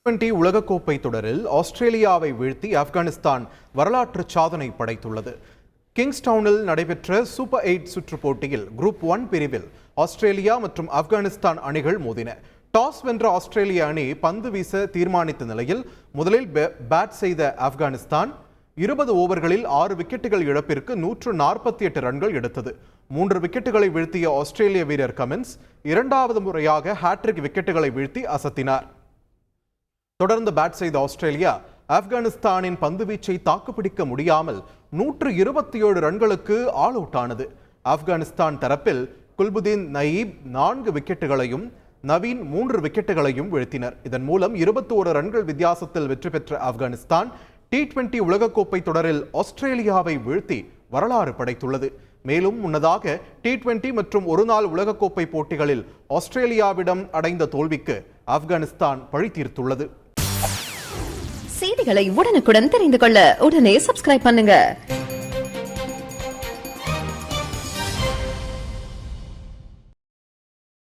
T20 உலகக்கோப்பை தொடரில் ஆஸ்திரேலியாவை வீழ்த்தி ஆப்கானிஸ்தான் வரலாற்று சாதனை படைத்துள்ளது. கிங்ஸ்டவுனில் நடைபெற்ற சூப்பர் 8 சுற்று போட்டியில் குரூப் 1 பிரிவில் ஆஸ்திரேலியா மற்றும் ஆப்கானிஸ்தான் அணிகள் மோதின. டாஸ் வென்ற ஆஸ்திரேலிய அணி பந்து வீச தீர்மானித்த நிலையில் முதலில் பேட் செய்த ஆப்கானிஸ்தான் 20 ஓவர்களில் 6 விக்கெட்டுகள் இழப்பிற்கு 148 ரன்கள் எடுத்தது. 3 விக்கெட்டுகளை வீழ்த்திய ஆஸ்திரேலிய வீரர் கமின்ஸ் இரண்டாவது முறையாக ஹாட்ரிக் விக்கெட்டுகளை வீழ்த்தி அசத்தினார். தொடர்ந்து பேட் செய்த ஆஸ்திரேலியா ஆப்கானிஸ்தானின் பந்துவீச்சை தாக்குப்பிடிக்க முடியாமல் 127 ரன்களுக்கு ஆல் அவுட் ஆனது. ஆப்கானிஸ்தான் தரப்பில் குல்புதீன் நயீப் 4 விக்கெட்டுகளையும் நவீன் 3 விக்கெட்டுகளையும் வீழ்த்தினர். இதன் மூலம் 21 ரன்கள் வித்தியாசத்தில் வெற்றி பெற்ற ஆப்கானிஸ்தான் T20 உலகக்கோப்பை தொடரில் ஆஸ்திரேலியாவை வீழ்த்தி வரலாறு படைத்துள்ளது. மேலும் முன்னதாக T20 மற்றும் ஒருநாள் உலகக்கோப்பை போட்டிகளில் ஆஸ்திரேலியாவிடம் அடைந்த தோல்விக்கு ஆப்கானிஸ்தான் பழி தீர்த்துள்ளது. செய்திகளை உடனுக்குடன் தெரிந்து கொள்ள உடனே சப்ஸ்கிரைப் பண்ணுங்க.